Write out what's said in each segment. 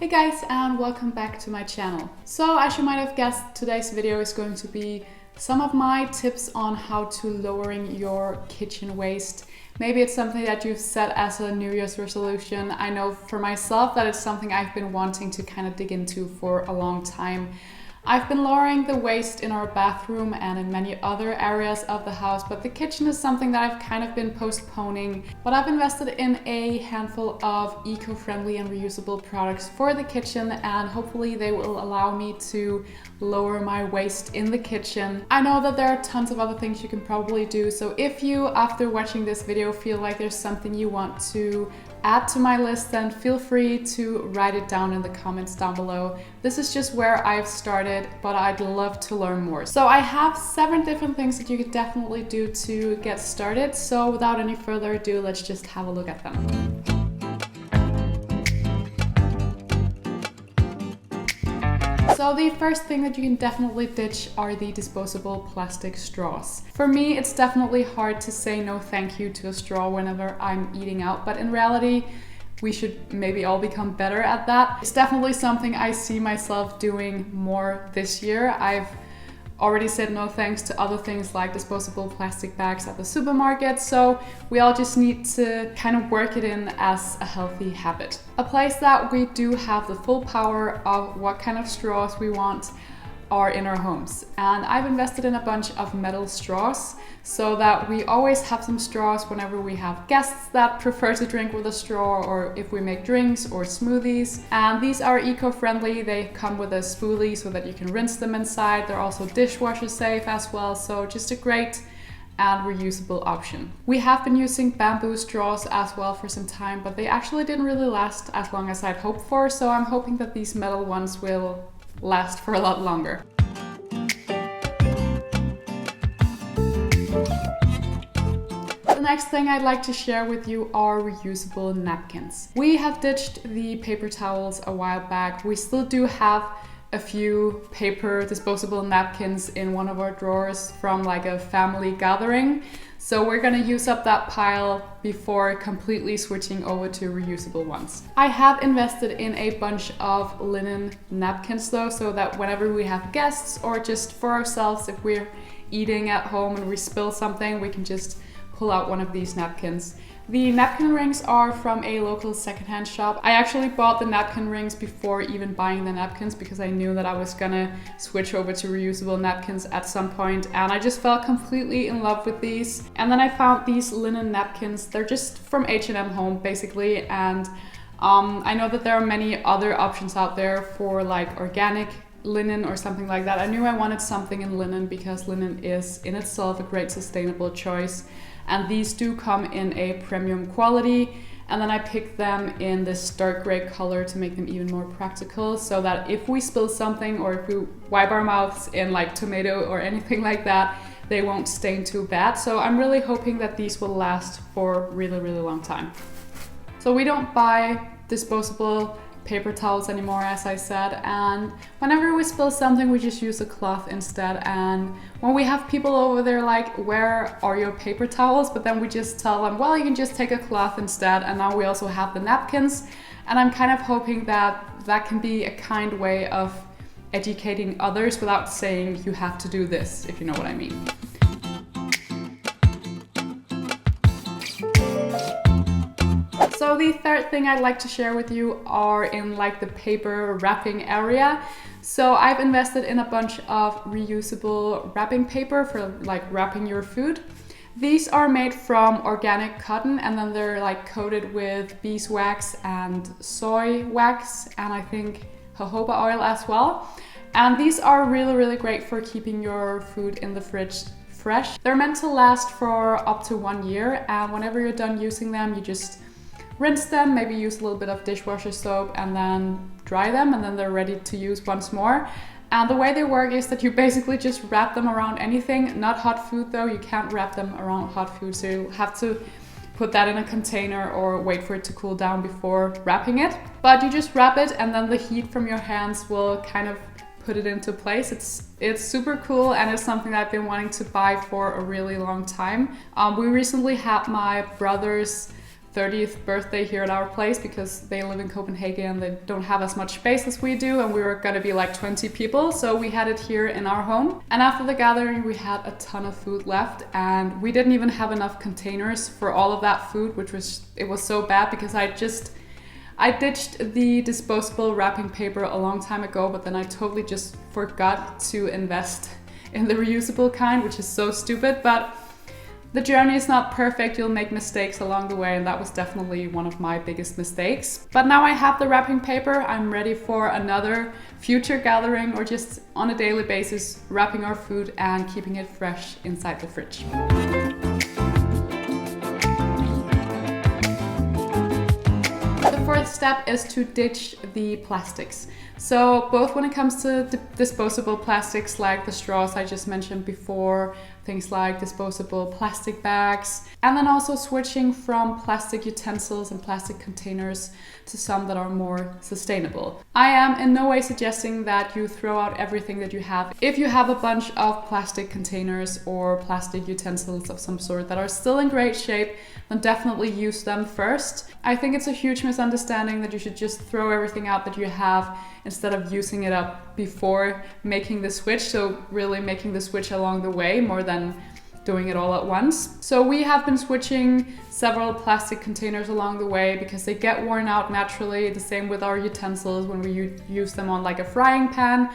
guys, and welcome back to my channel. So as you might have guessed, today's video is going to be some of my tips on how to lowering your kitchen waste. Maybe it's something that you've set as a New Year's resolution. I know for myself that it's something I've been wanting to kind of dig into for a long time. I've been lowering the waste in our bathroom and in many other areas of the house, but the kitchen is something that I've kind of been postponing. But I've invested in a handful of eco-friendly and reusable products for the kitchen, and hopefully they will allow me to lower my waste in the kitchen. I know that there are tons of other things you can probably do, so if you, after watching this video, feel like there's something you want to add to my list, then feel free to write it down in the comments down below. This is just where I've started, but I'd love to learn more. So I have 7 different things that you could definitely do to get started. So without any further ado, let's just have a look at them. So the first thing that you can definitely ditch are the disposable plastic straws. For me, it's definitely hard to say no thank you to a straw whenever I'm eating out, but in reality, we should maybe all become better at that. It's definitely something I see myself doing more this year. I've already said no thanks to other things like disposable plastic bags at the supermarket, so we all just need to kind of work it in as a healthy habit. A place that we do have the full power of what kind of straws we want are in our homes. And I've invested in a bunch of metal straws so that we always have some straws whenever we have guests that prefer to drink with a straw, or if we make drinks or smoothies. And these are eco-friendly. They come with a spoolie so that you can rinse them inside. They're also dishwasher safe as well, so just a great and reusable option. We have been using bamboo straws as well for some time, but they actually didn't really last as long as I'd hoped for, so I'm hoping that these metal ones will last for a lot longer. The next thing I'd like to share with you are reusable napkins. We have ditched the paper towels a while back. We still do have a few paper disposable napkins in one of our drawers from like a family gathering. So we're gonna use up that pile before completely switching over to reusable ones. I have invested in a bunch of linen napkins though, so that whenever we have guests or just for ourselves, if we're eating at home and we spill something, we can just pull out one of these napkins. The napkin rings are from a local secondhand shop. I actually bought the napkin rings before even buying the napkins because I knew that I was gonna switch over to reusable napkins at some point, and I just fell completely in love with these. And then I found these linen napkins. They're just from H&M Home basically, and I know that there are many other options out there for like organic linen or something like that. I knew I wanted something in linen because linen is in itself a great sustainable choice. And these do come in a premium quality. And then I picked them in this dark gray color to make them even more practical, so that if we spill something or if we wipe our mouths in like tomato or anything like that, they won't stain too bad. So I'm really hoping that these will last for a really, really long time. So we don't buy disposable paper towels anymore, as I said, and whenever we spill something we just use a cloth instead. And when we have people over, they're like, where are your paper towels? But then we just tell them, well, you can just take a cloth instead. And now we also have the napkins, and I'm kind of hoping that that can be a kind way of educating others without saying you have to do this, if you know what I mean. So the third thing I'd like to share with you are in like the paper wrapping area. So I've invested in a bunch of reusable wrapping paper for like wrapping your food. These are made from organic cotton, and then they're like coated with beeswax and soy wax, and I think jojoba oil as well. And these are really, really great for keeping your food in the fridge fresh. They're meant to last for up to 1 year, and whenever you're done using them, you just rinse them, maybe use a little bit of dishwasher soap, and then dry them, and then they're ready to use once more. And the way they work is that you basically just wrap them around anything, not hot food though. You can't wrap them around hot food, so you have to put that in a container or wait for it to cool down before wrapping it. But you just wrap it, and then the heat from your hands will kind of put it into place. It's super cool, and it's something that I've been wanting to buy for a really long time. We recently had my brother's 30th birthday here at our place because they live in Copenhagen and they don't have as much space as we do, and we were gonna be like 20 people, so we had it here in our home. And after the gathering we had a ton of food left, and we didn't even have enough containers for all of that food, which was so bad because I ditched the disposable wrapping paper a long time ago, but then I totally just forgot to invest in the reusable kind, which is so stupid. But the journey is not perfect, you'll make mistakes along the way, and that was definitely one of my biggest mistakes. But now I have the wrapping paper, I'm ready for another future gathering or just on a daily basis wrapping our food and keeping it fresh inside the fridge. The fourth step is to ditch the plastics. So both when it comes to disposable plastics like the straws I just mentioned before, things like disposable plastic bags, and then also switching from plastic utensils and plastic containers to some that are more sustainable. I am in no way suggesting that you throw out everything that you have. If you have a bunch of plastic containers or plastic utensils of some sort that are still in great shape, then definitely use them first. I think it's a huge misunderstanding that you should just throw everything out that you have instead of using it up before making the switch. So really making the switch along the way more than doing it all at once. So we have been switching several plastic containers along the way because they get worn out naturally. The same with our utensils when we use them on like a frying pan.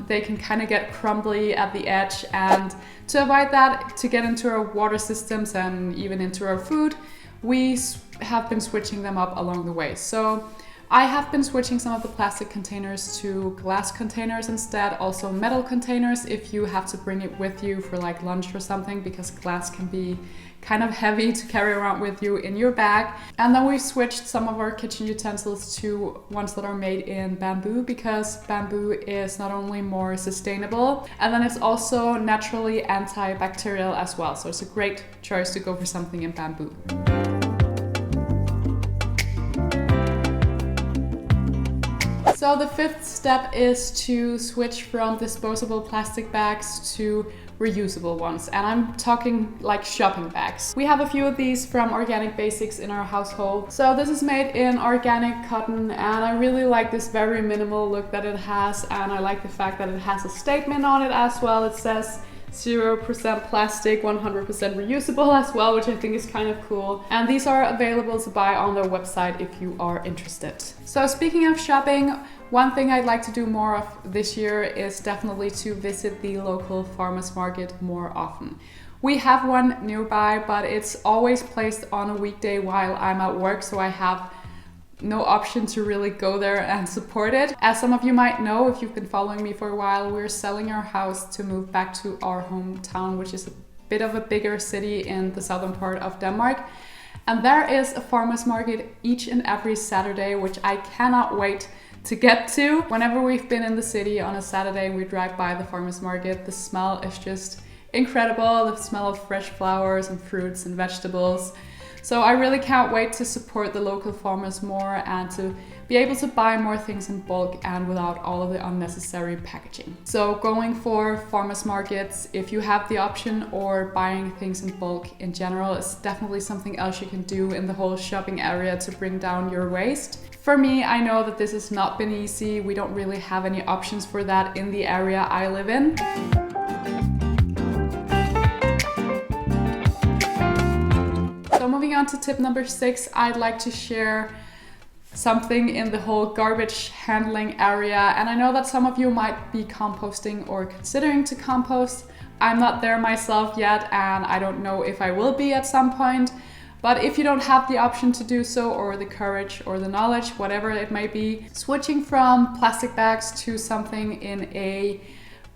They can kind of get crumbly at the edge, and to avoid that, to get into our water systems and even into our food, we have been switching them up along the way. So I have been switching some of the plastic containers to glass containers instead, also metal containers if you have to bring it with you for like lunch or something, because glass can be kind of heavy to carry around with you in your bag. And then we switched some of our kitchen utensils to ones that are made in bamboo, because bamboo is not only more sustainable, and then it's also naturally antibacterial as well. So it's a great choice to go for something in bamboo. So the fifth step is to switch from disposable plastic bags to reusable ones, and I'm talking like shopping bags. We have a few of these from Organic Basics in our household. So this is made in organic cotton, and I really like this very minimal look that it has, and I like the fact that it has a statement on it as well. It says 0% plastic, 100% reusable as well, which I think is kind of cool. And these are available to buy on their website if you are interested. So speaking of shopping, one thing I'd like to do more of this year is definitely to visit the local farmers market more often. We have one nearby, but it's always placed on a weekday while I'm at work, so I have no option to really go there and support it. As some of you might know, if you've been following me for a while, we're selling our house to move back to our hometown, which is a bit of a bigger city in the southern part of Denmark. And there is a farmers market each and every Saturday, which I cannot wait to get to. Whenever we've been in the city on a Saturday, we drive by the farmers market. The smell is just incredible. The smell of fresh flowers and fruits and vegetables. So I really can't wait to support the local farmers more and to be able to buy more things in bulk and without all of the unnecessary packaging. So going for farmers markets, if you have the option, or buying things in bulk in general, is definitely something else you can do in the whole shopping area to bring down your waste. For me, I know that this has not been easy. We don't really have any options for that in the area I live in. So moving on to tip number 6, I'd like to share something in the whole garbage handling area. And I know that some of you might be composting or considering to compost. I'm not there myself yet, and I don't know if I will be at some point. But if you don't have the option to do so, or the courage or the knowledge, whatever it may be, switching from plastic bags to something in a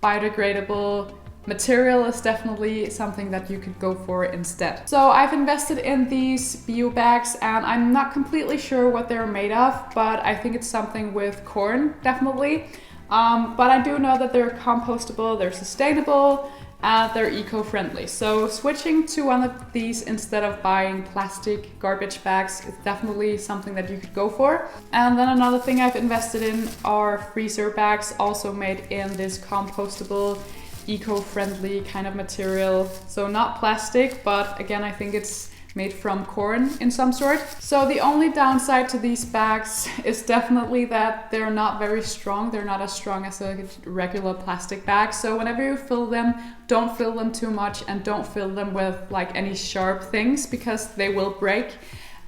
biodegradable material is definitely something that you could go for instead. So I've invested in these bio bags, and I'm not completely sure what they're made of, but I think it's something with corn, definitely. But I do know that they're compostable, they're sustainable, and they're eco-friendly. So switching to one of these instead of buying plastic garbage bags is definitely something that you could go for. And then another thing I've invested in are freezer bags, also made in this compostable, eco-friendly kind of material. So not plastic, but again, I think it's made from corn in some sort. So the only downside to these bags is definitely that they're not very strong. They're not as strong as a regular plastic bag. So whenever you fill them, don't fill them too much and don't fill them with like any sharp things because they will break.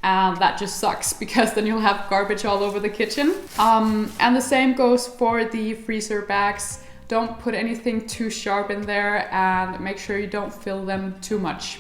And that just sucks because then you'll have garbage all over the kitchen. And the same goes for the freezer bags. Don't put anything too sharp in there and make sure you don't fill them too much.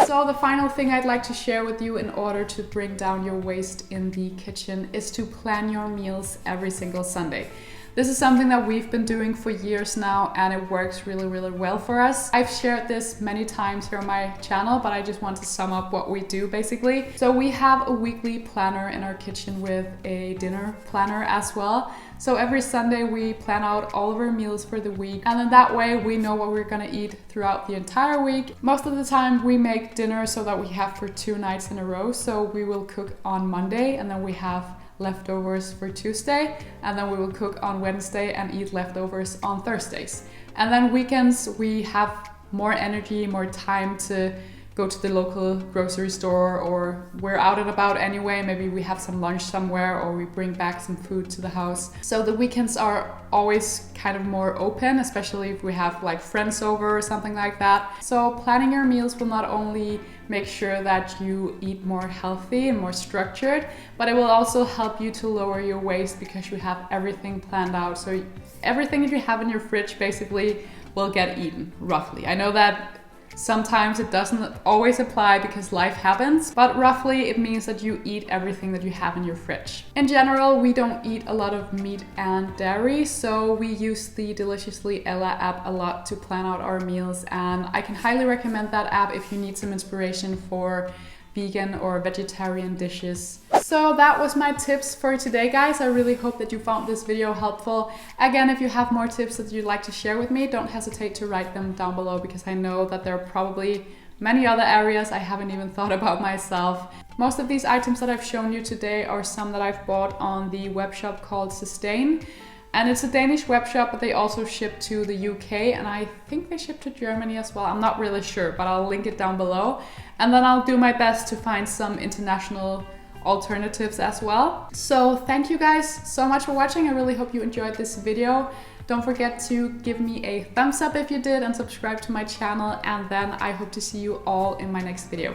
So the final thing I'd like to share with you in order to bring down your waste in the kitchen is to plan your meals every single Sunday. This is something that we've been doing for years now and it works really, really well for us. I've shared this many times here on my channel, but I just want to sum up what we do basically. So we have a weekly planner in our kitchen with a dinner planner as well. So every Sunday we plan out all of our meals for the week and then that way we know what we're gonna eat throughout the entire week. Most of the time we make dinner so that we have for 2 nights in a row. So we will cook on Monday and then we have leftovers for Tuesday, and then we will cook on Wednesday and eat leftovers on Thursdays. And then weekends we have more energy, more time to go to the local grocery store, or we're out and about anyway, maybe we have some lunch somewhere or we bring back some food to the house. So the weekends are always kind of more open, especially if we have like friends over or something like that. So planning your meals will not only make sure that you eat more healthy and more structured, but it will also help you to lower your waste because you have everything planned out. So everything that you have in your fridge basically will get eaten, roughly. I know that sometimes it doesn't always apply because life happens, but roughly it means that you eat everything that you have in your fridge. In general, we don't eat a lot of meat and dairy, so we use the Deliciously Ella app a lot to plan out our meals, and I can highly recommend that app if you need some inspiration for vegan or vegetarian dishes. So that was my tips for today, guys. I really hope that you found this video helpful. Again, if you have more tips that you'd like to share with me, don't hesitate to write them down below because I know that there are probably many other areas I haven't even thought about myself. Most of these items that I've shown you today are some that I've bought on the web shop called Sustain. And it's a Danish web shop, but they also ship to the UK and I think they ship to Germany as well. I'm not really sure, but I'll link it down below. And then I'll do my best to find some international alternatives as well. So thank you guys so much for watching. I really hope you enjoyed this video. Don't forget to give me a thumbs up if you did and subscribe to my channel. And then I hope to see you all in my next video.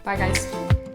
Bye guys.